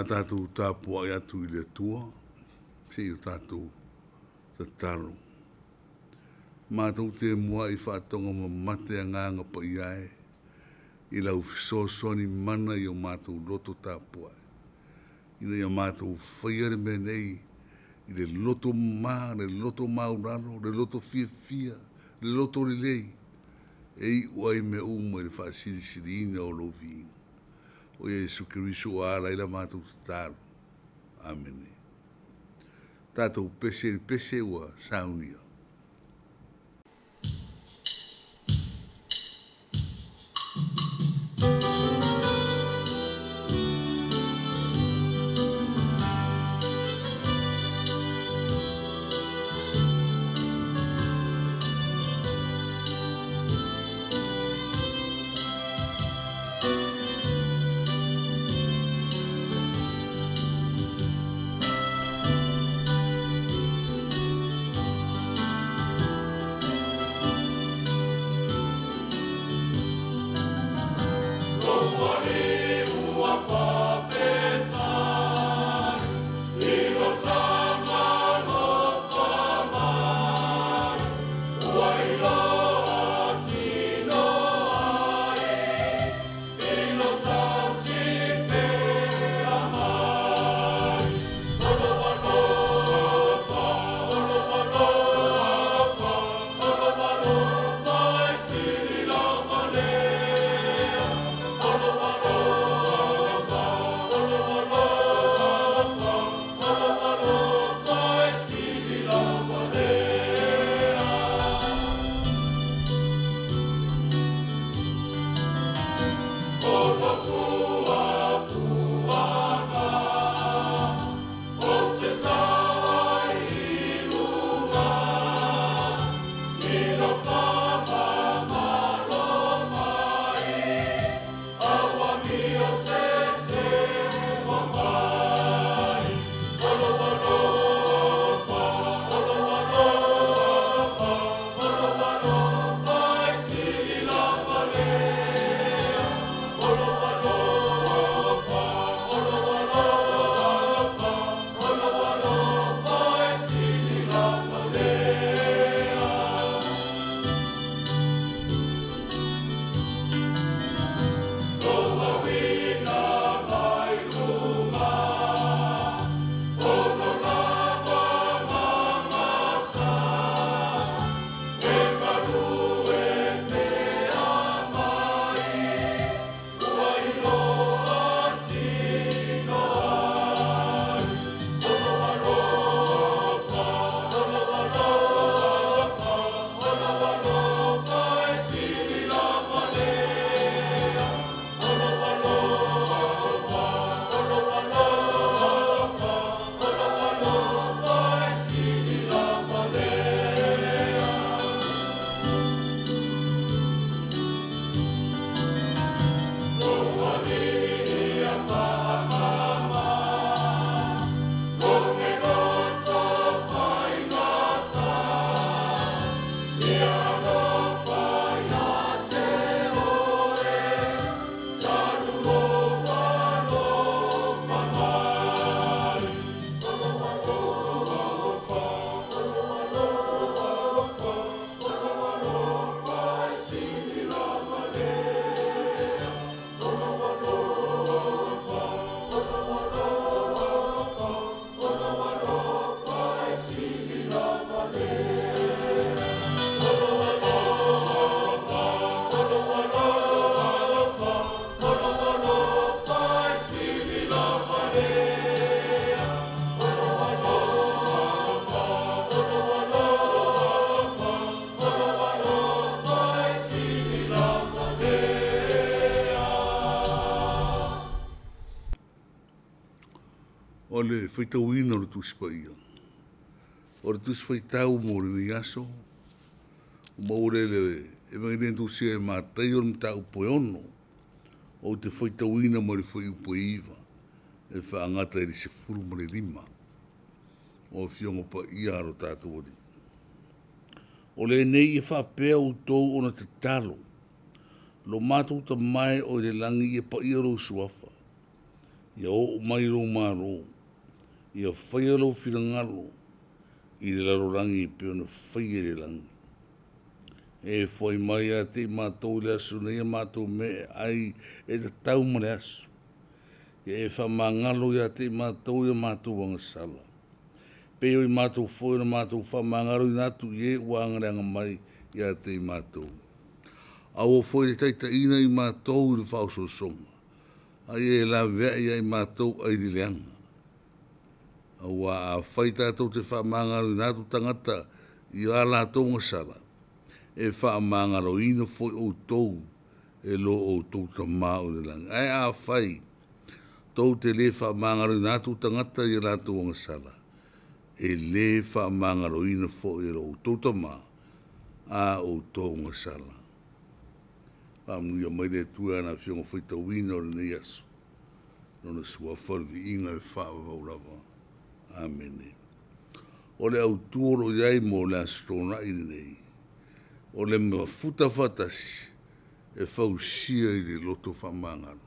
tātou tāpua i atu i le tua, se i tātou tataro. Mātou te mua i whātonga ma mate a nganga pa iai, i lau fisosoni mana i o mātou loto tāpua. Ina i a mātou whaiare me nei, i le loto le loto mauraro, le loto fia, le loto lei, e i uai me uma i le whaasiri siri ina o lo vinga. O Jesu Kirisu ala ila mātou tataro. Amen. Tātou pese ua saunia. O le whaitauina o le tusipaia. O le tusipaitāu mo le iaso, mo le e mai tu sia e mātai o le mtau poe ono, o te whaitauina mo le whai upoiva, e whaangata e le se furu mo le lima, o fiongo pa ia aro tātou ori. O le nei e whapea o tau ona te talo, lo mātou ta mai o le langi e pa ia ro suafa, Ia o mai ro maro. Ia whaia lo whirangalo. I le larorangi i pio na whaia le langi. E whai mai a te mātou le asu nei a mātou me ai e te tau ma le asu. Ia e whamangalo ia te mātou i a mātou wangasala. Peo i mātou whoi na mātou whamangalo i nātu i e uangareanga mai ia te mātou. Au o whoi te taita ina i mātou i le whauso songa. Ai e la vea ia i mātou ai li leanga. Au a whai tātou te whamangalo i nātu tangata i a lātou ngasala. E whamangalo ina whoi o tou e lo o tou ta māu le langa. Ai a whai tou te le whamangalo i nātu tangata i a lātou ngasala. E le whamangalo ina whoi e lo o tou ta māu a o tou ngasala. Pamuia mai le tua na fionga whaita wina o le nei asu. Nona sua wharvi inga e whaavau lava. Amen. O le au tuoro iai mo le astona i nei. O le mafuta fatasi e whausia i le loto whamangalo.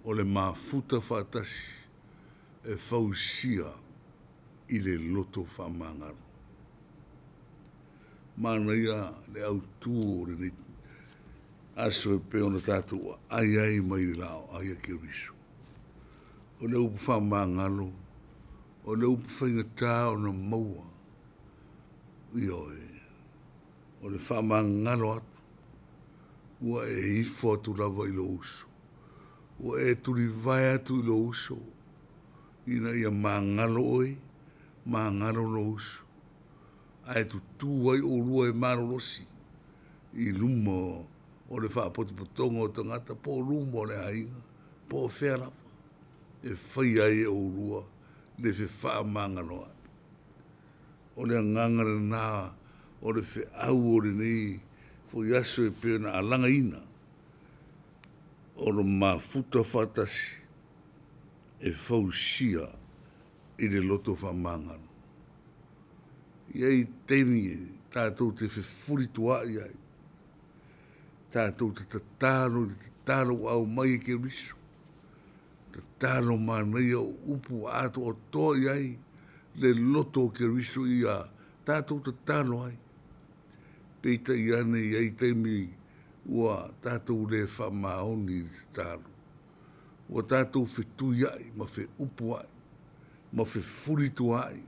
O le mafuta fatasi e whausia i le loto whamangalo. Mana ia le au tuoro le aso e peo na tātua ai ai mai lao ai a kirisu. O le upu whamangalo, o le upu whaingatā o na maua. Ioi, o le whamangalo atu, ua e ifo atu lava i lo uso. Ua e turi vai atu i lo uso. Ina ia mangalo oi, mangalo lo uso. Ai tu tuai o rua e marolosi. I lumo o le whaapotipotonga o tangata po lumo o le hainga, po whera. E whai ai e o rua, le whi whaamanganoa. O le ngangara nā, o le whi au o le nei, fo yaso e peo na alanga ina. O le mafuta whatasi, e whausia i le loto whamangano. Iei temi e, tātou te whi furitua iai. Tātou te tataro au mai ke riso. Tataro manai au upu ato o toa iai, le loto ke riso ia, tātou tataro ai. Peita iane iai temi ua tātou le whamaoni i tataro. Ua tātou whetu iai, ma whe upu ai, ma whe furitu ai,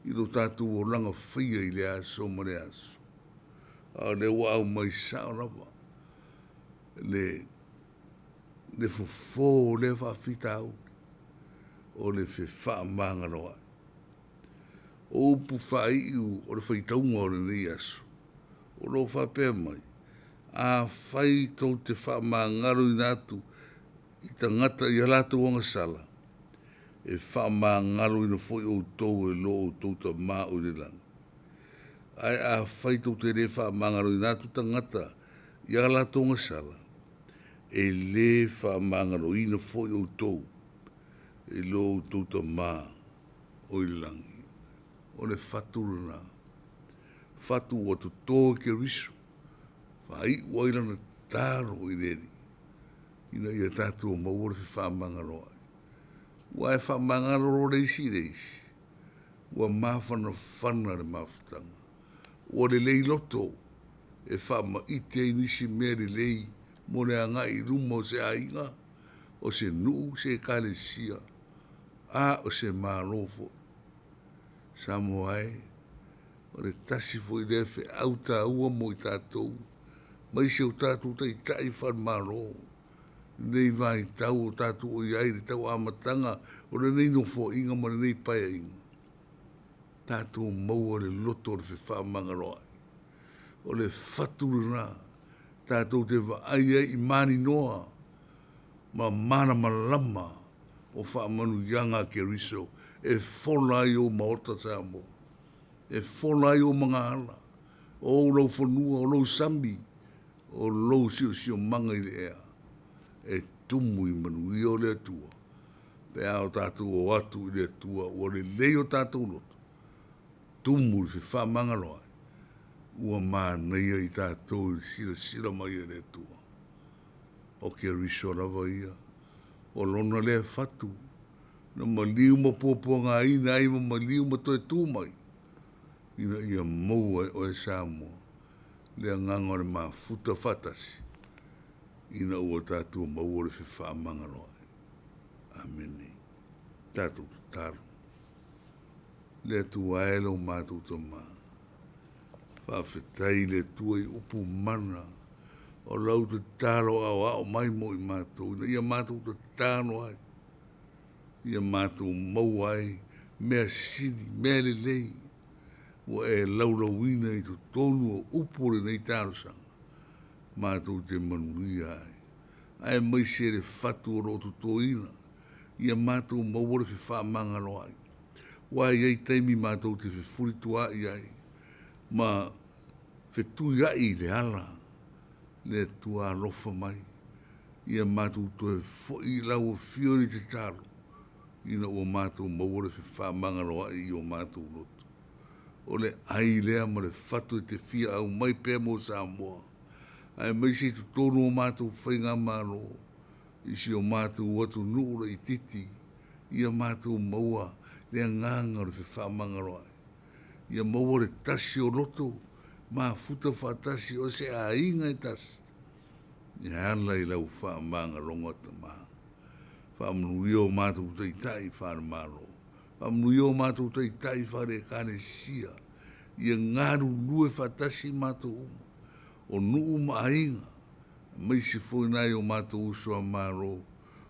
i lo tātou o langa whia i le aso ma le aso. A le ua au mai sao rawa. Le fofo le whawhita au, o le whi whaamangano ai. O upu whaiu o le whaitaunga o le nei aso. O lo whapea mai. A whai tau te whaamangaro i nātu i tangata i alata wanga sala. E whaamangaro i na whoi o tau e lo o tau ta mā o le lang. Ai a whai tau te re whaamangaro i nātu tangata i alata wanga sala. E le whaamangaro i na whoi o tau e lo o tau ta mā o le langi. O le whaturana. Whatu o tu tō ke riso. Whai waira na tāro i reri. Ina ia tātou o mawara whi whaamangaro ai. Ua e whaamangaro reisi reisi. Ua mawhana whana le mawhutanga. Ua le lei loto e whaama ite i nisi mea le lei mo le anga i rumo se ainga o se nuu se kale sia. A o se marofo. Samo ai, o le tasi fo i lefe auta ua mo i tātou, mai se o tātou tai tai whan maro, nei vai tau o tātou o iai, tau amatanga, o le nei no fo inga ma le nei paia inga. Tātou maua le loto o le whewhamanga roa. O le whaturana, tātou te wa ai ai i mani noa, ma mana malama, o whaamanu yanga ke riso, e wholai o maota tāmo, e wholai o mga ala, o lau whanua, o lau sambi, o lau sio manga i le ea, e tumu i manu i o le atua, pe ao tātou o atu i le atua, o le leo tātou loto, tumu i whamanga loa, ua māneia i tātou i sira mai i le atua, o ke riso rawa ia, o lona le fatu na maliu ma poponga ina ai ma maliu ma toe tumai ina ia maua o e Samoa le ngangore ma futa fatasi ina ua tātua maua le whiwhaamanga roa. Amene. Tātou tāru. Le tu aelo mātou ta mā. Whawhetai le tuai upu mana o lau te tāro au mai mo i mātou. Ia mātou te tāno ai. Ia mātou mau ai mea siri, mea le lei. Wa e laurawina i tu tonu o upore nei tāro sanga. Mātou te manuia ai. Ai mai se le fatu o roto toina. Ia mātou mauore fi whaamanga no ai. Wa iei taimi mātou te whifuritua i ai. Ma whetui ai le ala. Le tua rofa mai. Ia mātou toe foi lau o fiori te taro. Ina o mātou mauore fi whaamanga no ai i o mātou roto. O le ai lea ma le fatu te fia au mai pēr mo Samoa. Ai mai se tu tono o mātou whainga maro. Isi o mātou watu nuura i titi. Ia mātou maua lea nganga o le whamanga roai. Ia maua le tasi o roto. Mā futa whatasi o se a inga i tasi. Ia ala i lau whamanga ronga ta mā. Whamunu i o mātou teitai whāna maro. Whamunu i o mātou teitai whāne kāne sia. Ia ngaru lue whatasi mātou uma. O nuu maainga, mai se foi nai o mātou usua maro,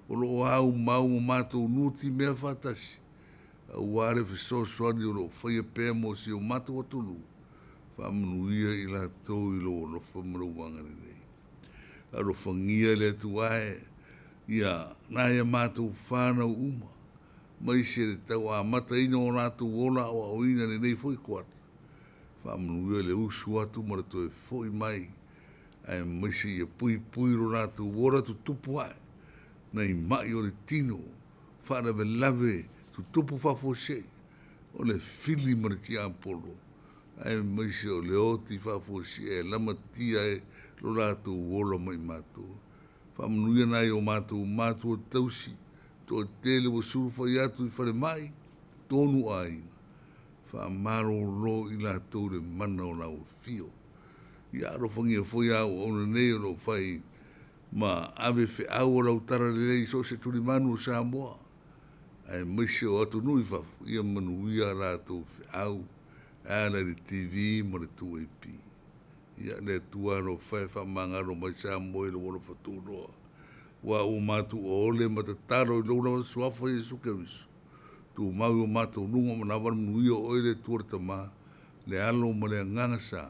o lo au mau o mātou nuti mea whatasi, a uare whiso soani o lo whaia pēmo si o mātou atunu, whamunu ia i la tau i lo lo whamara wangare nei. A lo whangia le tu ae, ia nai a mātou whanau uma, mai se le tau a mata ina o nātou ola o au ina nei foi kuata. Whamunu le usu atu mara toe foi mai. Ai maise ia pui ro nātu ora tu tupu ai. Nei mai o le tino. Whana ve lave tu tupu whafosei. O le fili mara ti apolo. Ai maise o le oti whafosei. Lama tia e lo nātu ora mai mātou. Whamunu ia nai o mātou o tausi. To tele o surufa i atu i whare mai. Tonu ai. Whamaro ro i la tau le mana o lau fio. Ia aro whangia foi au o na nei o no whai ma ave whi au o lau tara le rei so se turi manu o Samoa. Ai maise o atu nui whafu. Ia manu ia rātou whi au. Ana le TV mo le tu AP. Ia le tuaro whai whamangaro mai Samoa i lo wano whaturoa. Wa o mātu o ole matataro i lo na suafa i suke visu. Tu mau o mātou nunga ma na wanu nui o oile tuarta mā, le alo ma le ngangasa,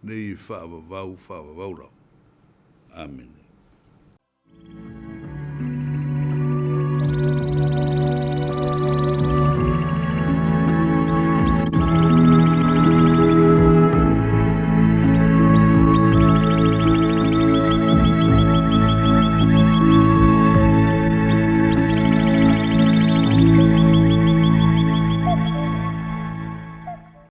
nei whaavavau rau. Amen.